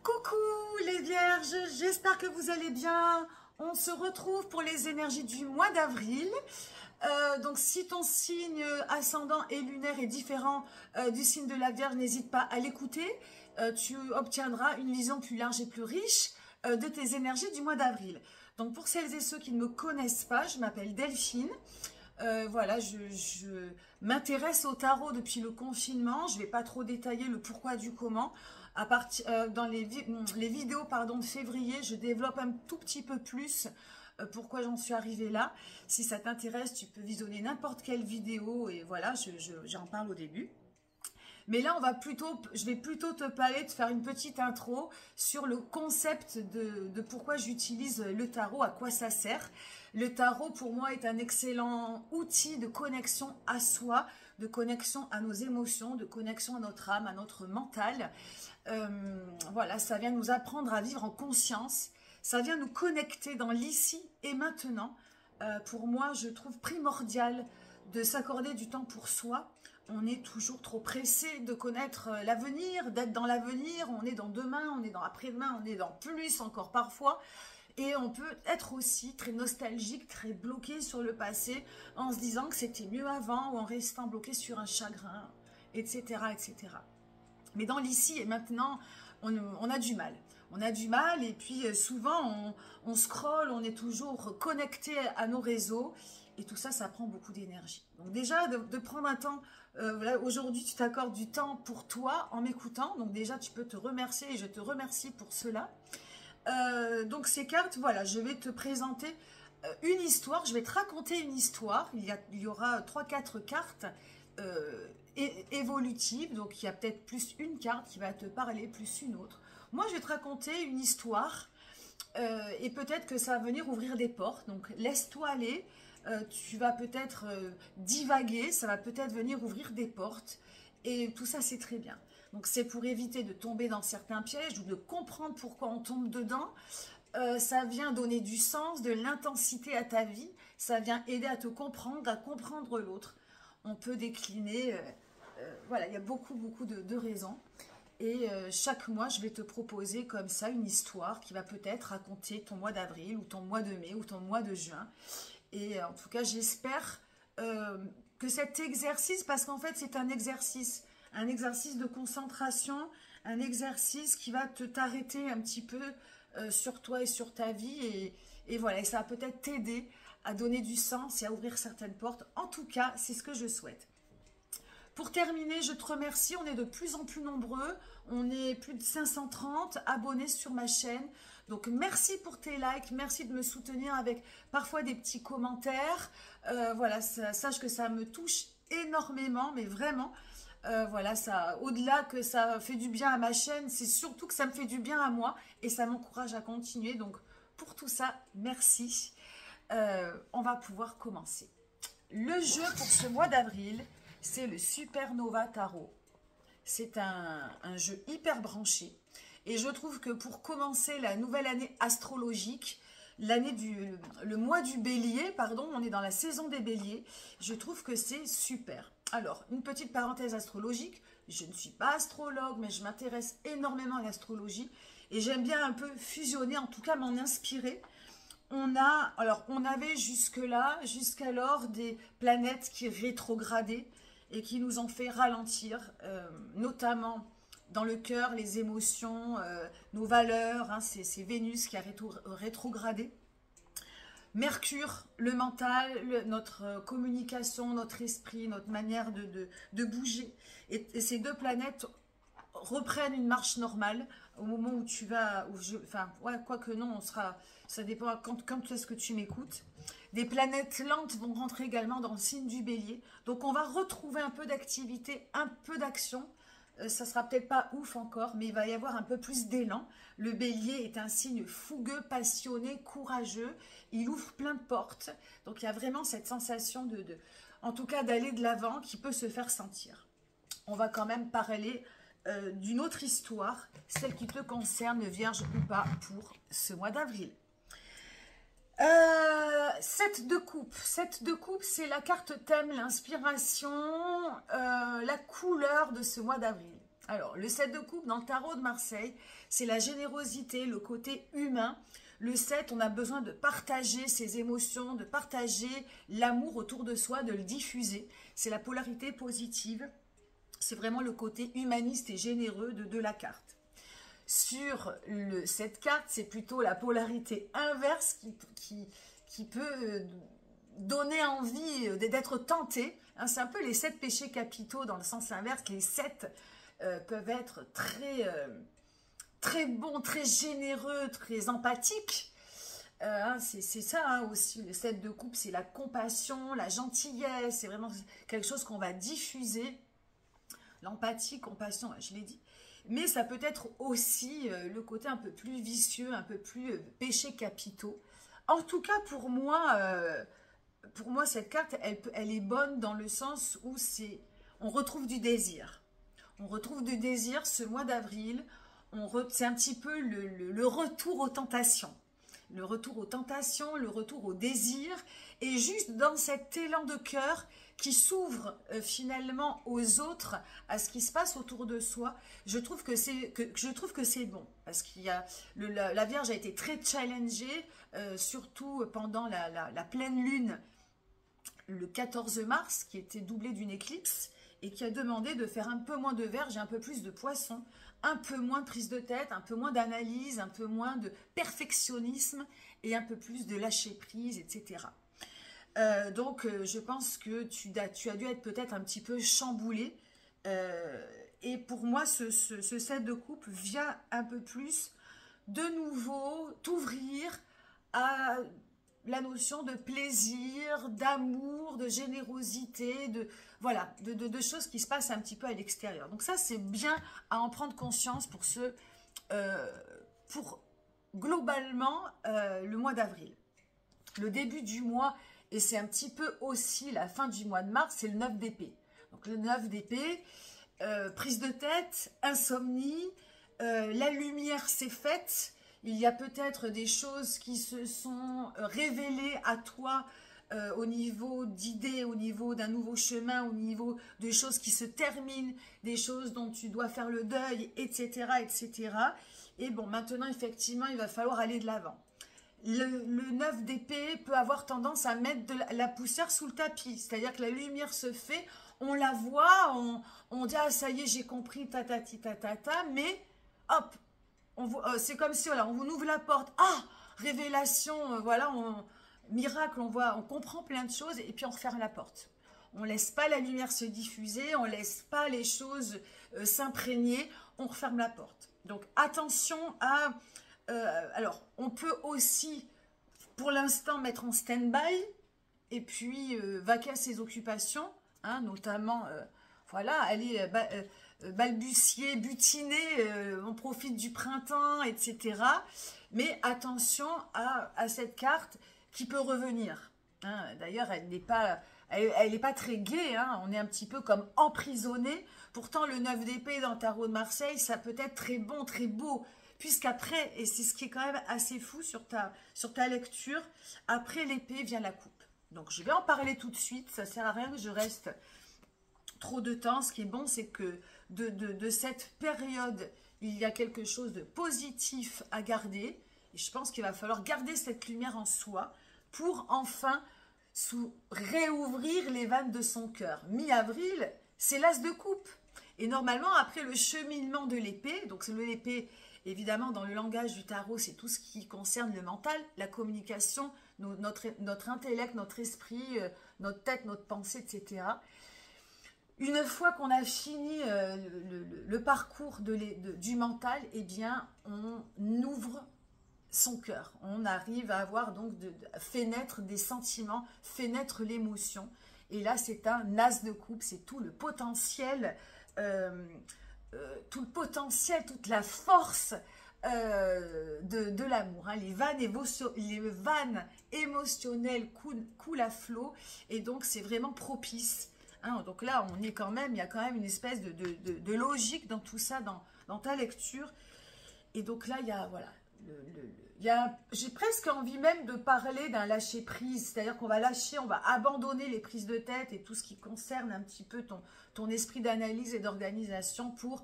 Coucou les vierges, j'espère que vous allez bien. On se retrouve pour les énergies du mois d'avril. Donc si ton signe ascendant et lunaire est différent du signe de la Vierge, n'hésite pas à l'écouter. Tu obtiendras une vision plus large et plus riche de tes énergies du mois d'avril. Donc pour celles et ceux qui ne me connaissent pas, je m'appelle Delphine. Voilà, je m'intéresse au tarot depuis le confinement. Je ne vais pas trop détailler le pourquoi du comment. Dans les vidéos de février, je développe un tout petit peu plus pourquoi j'en suis arrivée là. Si ça t'intéresse, tu peux visionner n'importe quelle vidéo et voilà, j'en parle au début. Mais là, je vais plutôt te parler, de faire une petite intro sur le concept de pourquoi j'utilise le tarot, à quoi ça sert. Le tarot, pour moi, est un excellent outil de connexion à soi, de connexion à nos émotions, de connexion à notre âme, à notre mental. Voilà, ça vient nous apprendre à vivre en conscience. Ça vient nous connecter dans l'ici et maintenant. Pour moi, je trouve primordial de s'accorder du temps pour soi. On est toujours trop pressé de connaître l'avenir, d'être dans l'avenir. On est dans demain, on est dans après-demain, on est dans plus encore parfois. Et on peut être aussi très nostalgique, très bloqué sur le passé, en se disant que c'était mieux avant, ou en restant bloqué sur un chagrin, etc. etc. Mais dans l'ici et maintenant, on a du mal. On a du mal et puis souvent on scrolle, on est toujours connecté à nos réseaux et tout ça, ça prend beaucoup d'énergie. Donc déjà, de prendre un temps, voilà, aujourd'hui tu t'accordes du temps pour toi en m'écoutant, donc déjà tu peux te remercier et je te remercie pour cela. Donc ces cartes, voilà, je vais te présenter une histoire, je vais te raconter une histoire, il y aura 3-4 cartes évolutives, donc il y a peut-être plus une carte qui va te parler, plus une autre. Moi, je vais te raconter une histoire et peut-être que ça va venir ouvrir des portes. Donc, laisse-toi aller. Tu vas peut-être divaguer. Ça va peut-être venir ouvrir des portes. Et tout ça, c'est très bien. Donc, c'est pour éviter de tomber dans certains pièges ou de comprendre pourquoi on tombe dedans. Ça vient donner du sens, de l'intensité à ta vie. Ça vient aider à te comprendre, à comprendre l'autre. On peut décliner. Voilà, il y a beaucoup de raisons. Et chaque mois, je vais te proposer comme ça une histoire qui va peut-être raconter ton mois d'avril ou ton mois de mai ou ton mois de juin. Et en tout cas, j'espère que cet exercice, parce qu'en fait, c'est un exercice de concentration, un exercice qui va t'arrêter un petit peu sur toi et sur ta vie. Et voilà, et ça va peut-être t'aider à donner du sens et à ouvrir certaines portes. En tout cas, c'est ce que je souhaite. Pour terminer, je te remercie, on est de plus en plus nombreux, on est plus de 530 abonnés sur ma chaîne. Donc merci pour tes likes, merci de me soutenir avec parfois des petits commentaires. Voilà, sache que ça me touche énormément, mais vraiment. Voilà, au-delà que ça fait du bien à ma chaîne, c'est surtout que ça me fait du bien à moi et ça m'encourage à continuer. Donc pour tout ça, merci. On va pouvoir commencer. Le jeu pour ce mois d'avril, c'est le Supernova Tarot. C'est un jeu hyper branché. Et je trouve que pour commencer la nouvelle année astrologique, le mois du bélier, pardon, on est dans la saison des béliers, je trouve que c'est super. Alors, une petite parenthèse astrologique, je ne suis pas astrologue, mais je m'intéresse énormément à l'astrologie. Et j'aime bien un peu fusionner, en tout cas m'en inspirer. On avait jusqu'alors des planètes qui rétrogradaient et qui nous ont fait ralentir, notamment dans le cœur, les émotions, nos valeurs, hein, c'est Vénus qui a rétrogradé. Mercure, le mental, notre communication, notre esprit, notre manière de bouger. Et ces deux planètes reprennent une marche normale au moment où tu vas, quoique non, ça dépend quand est-ce que tu m'écoutes. Des planètes lentes vont rentrer également dans le signe du bélier, donc on va retrouver un peu d'activité, un peu d'action. Ça sera peut-être pas ouf encore, mais il va y avoir un peu plus d'élan. Le bélier est un signe fougueux, passionné, courageux, il ouvre plein de portes, donc il y a vraiment cette sensation en tout cas d'aller de l'avant qui peut se faire sentir. On va quand même parler d'une autre histoire, celle qui te concerne, vierge ou pas, pour ce mois d'avril. 7 de coupe. 7 de coupe, c'est la carte thème, l'inspiration, la couleur de ce mois d'avril. Alors, le 7 de coupe dans le tarot de Marseille, c'est la générosité, le côté humain. Le 7, on a besoin de partager ses émotions, de partager l'amour autour de soi, de le diffuser. C'est la polarité positive. C'est vraiment le côté humaniste et généreux de la carte. Sur cette carte, c'est plutôt la polarité inverse qui peut donner envie d'être tenté. Hein, c'est un peu les 7 péchés capitaux dans le sens inverse. Les 7 peuvent être très bons, très généreux, très empathiques. C'est ça hein, aussi, le 7 de coupe, c'est la compassion, la gentillesse. C'est vraiment quelque chose qu'on va diffuser. L'empathie, compassion, je l'ai dit. Mais ça peut être aussi le côté un peu plus vicieux, un peu plus péchés capitaux. En tout cas, pour moi, cette carte, elle est bonne dans le sens où on retrouve du désir. On retrouve du désir ce mois d'avril. C'est un petit peu le retour aux tentations. Le retour aux tentations, le retour au désir. Et juste dans cet élan de cœur qui s'ouvre finalement aux autres, à ce qui se passe autour de soi, je trouve que c'est bon. Parce qu'il y a la Vierge a été très challengée, surtout pendant la pleine lune, le 14 mars, qui était doublée d'une éclipse, et qui a demandé de faire un peu moins de Vierge et un peu plus de Poisson, un peu moins de prise de tête, un peu moins d'analyse, un peu moins de perfectionnisme, et un peu plus de lâcher prise, etc. Donc, je pense que tu as dû être peut-être un petit peu chamboulé. Et pour moi, ce 7 de coupe vient un peu plus de nouveau t'ouvrir à la notion de plaisir, d'amour, de générosité, voilà, de choses qui se passent un petit peu à l'extérieur. Donc ça, c'est bien à en prendre conscience pour globalement le mois d'avril. Le début du mois, et c'est un petit peu aussi la fin du mois de mars, c'est le 9 d'épée. Donc le 9 d'épée, prise de tête, insomnie, la lumière s'est faite. Il y a peut-être des choses qui se sont révélées à toi au niveau d'idées, au niveau d'un nouveau chemin, au niveau de choses qui se terminent, des choses dont tu dois faire le deuil, etc., etc. Et bon, maintenant, effectivement, il va falloir aller de l'avant. Le 9 d'épée peut avoir tendance à mettre de la poussière sous le tapis. C'est-à-dire que la lumière se fait, on la voit, on dit « Ah, ça y est, j'ai compris, tatati, tatata », mais hop, c'est comme si, voilà, on vous ouvre la porte, ah, révélation, voilà, miracle, on comprend plein de choses, et puis on referme la porte. On ne laisse pas la lumière se diffuser, on ne laisse pas les choses s'imprégner, on referme la porte. Donc, attention à... alors, on peut aussi, pour l'instant, mettre en stand-by, et puis vaquer à ses occupations, hein, notamment, voilà, aller... balbutier, butiner, on profite du printemps, etc. Mais attention à cette carte qui peut revenir. Hein. D'ailleurs, elle n'est pas très gaie, hein. On est un petit peu comme emprisonné. Pourtant, le 9 d'épée dans le tarot de Marseille, ça peut être très bon, très beau. Puisqu'après, et c'est ce qui est quand même assez fou sur ta lecture, après l'épée vient la coupe. Donc, je vais en parler tout de suite. Ça ne sert à rien que je reste trop de temps. Ce qui est bon, c'est que de cette période, il y a quelque chose de positif à garder. Et je pense qu'il va falloir garder cette lumière en soi pour enfin réouvrir les vannes de son cœur. Mi-avril, c'est l'as de coupe. Et normalement, après le cheminement de l'épée, donc c'est l'épée, évidemment, dans le langage du tarot, c'est tout ce qui concerne le mental, la communication, notre intellect, notre esprit, notre tête, notre pensée, etc. Une fois qu'on a fini le parcours du mental, eh bien, on ouvre son cœur. On arrive à avoir donc fait naître des sentiments, fait naître l'émotion. Et là, c'est un as de coupe, c'est tout le potentiel, toute la force de l'amour. Hein. Les vannes émotionnelles coulent à flot, et donc c'est vraiment propice. Hein, donc là, il y a quand même une espèce de logique dans tout ça, dans ta lecture. Et donc là, il y a, voilà, j'ai presque envie même de parler d'un lâcher prise, c'est-à-dire qu'on va lâcher, on va abandonner les prises de tête et tout ce qui concerne un petit peu ton esprit d'analyse et d'organisation pour,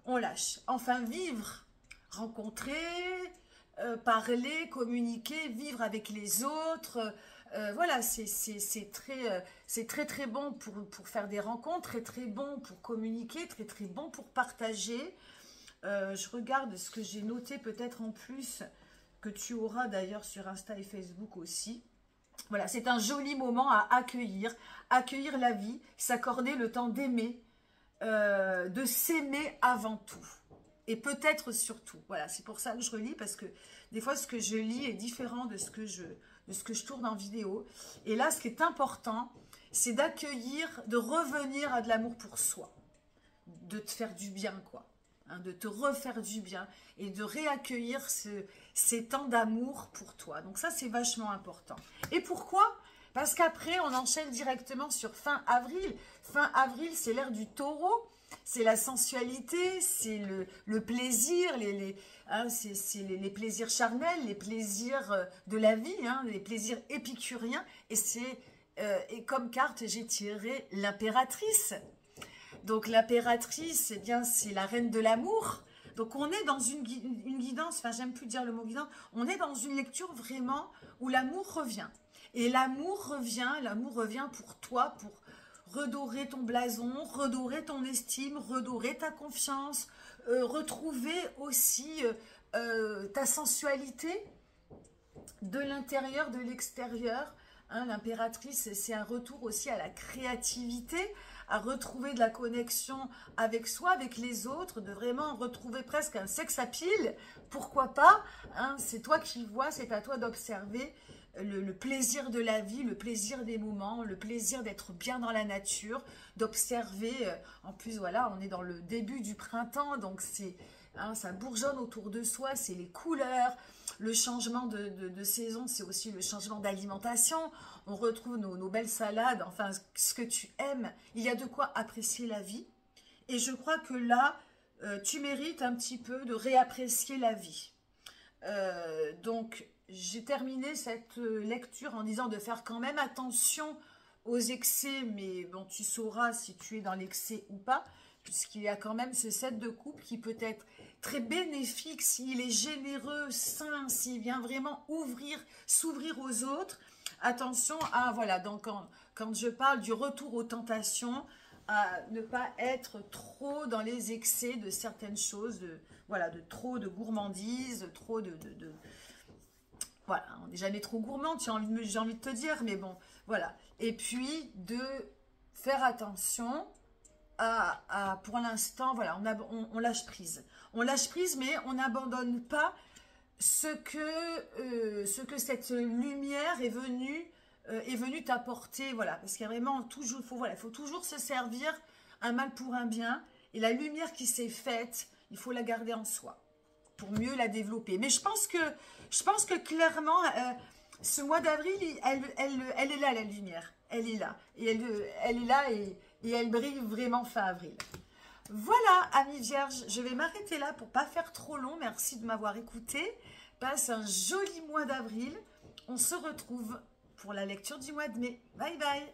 on lâche, enfin vivre, rencontrer, parler, communiquer, vivre avec les autres, voilà, c'est très très bon pour faire des rencontres, très très bon pour communiquer, très très bon pour partager. Je regarde ce que j'ai noté peut-être en plus, que tu auras d'ailleurs sur Insta et Facebook aussi. Voilà, c'est un joli moment à accueillir la vie, s'accorder le temps d'aimer, de s'aimer avant tout. Et peut-être surtout. Voilà, c'est pour ça que je relis, parce que des fois, ce que je lis est différent de ce que je tourne en vidéo. Et là, ce qui est important, c'est d'accueillir, de revenir à de l'amour pour soi. De te faire du bien, quoi. Hein, de te refaire du bien et de réaccueillir ces temps d'amour pour toi. Donc ça, c'est vachement important. Et pourquoi ? Parce qu'après, on enchaîne directement sur fin avril. Fin avril, c'est l'ère du taureau. C'est la sensualité, c'est le plaisir, c'est les plaisirs charnels, les plaisirs de la vie, hein, les plaisirs épicuriens. Et comme carte, j'ai tiré l'impératrice. Donc l'impératrice, eh bien, c'est la reine de l'amour. Donc on est dans une guidance, enfin j'aime plus dire le mot guidance, on est dans une lecture vraiment où l'amour revient. Et l'amour revient pour toi, pour redorer ton blason, redorer ton estime, redorer ta confiance, retrouver aussi ta sensualité de l'intérieur, de l'extérieur. Hein, l'impératrice, c'est un retour aussi à la créativité, à retrouver de la connexion avec soi, avec les autres, de vraiment retrouver presque un sex appeal, pourquoi pas, hein, c'est toi qui vois, c'est à toi d'observer le plaisir de la vie, le plaisir des moments, le plaisir d'être bien dans la nature, d'observer, en plus voilà, on est dans le début du printemps, donc c'est, hein, ça bourgeonne autour de soi, c'est les couleurs, le changement de saison, c'est aussi le changement d'alimentation, on retrouve nos belles salades, enfin ce que tu aimes, il y a de quoi apprécier la vie, et je crois que là, tu mérites un petit peu de réapprécier la vie. Donc, j'ai terminé cette lecture en disant de faire quand même attention aux excès, mais bon, tu sauras si tu es dans l'excès ou pas, puisqu'il y a quand même ce 7 de coupe qui peut être très bénéfique s'il est généreux, sain, s'il vient vraiment s'ouvrir aux autres. Attention à, voilà, donc quand je parle du retour aux tentations, à ne pas être trop dans les excès de certaines choses, voilà, de trop de gourmandise, trop voilà, on n'est jamais trop gourmand, j'ai envie de te dire, mais bon, voilà. Et puis, de faire attention pour l'instant, voilà, on lâche prise. On lâche prise, mais on n'abandonne pas ce que cette lumière est venue t'apporter, voilà. Parce qu'il y a vraiment toujours, il faut toujours se servir un mal pour un bien. Et la lumière qui s'est faite, il faut la garder en soi pour mieux la développer. Mais je pense que clairement, ce mois d'avril, elle est là, la lumière. Elle est là. Et elle est là et elle brille vraiment fin avril. Voilà, amis vierges, je vais m'arrêter là pour ne pas faire trop long. Merci de m'avoir écouté. Passe un joli mois d'avril. On se retrouve pour la lecture du mois de mai. Bye bye.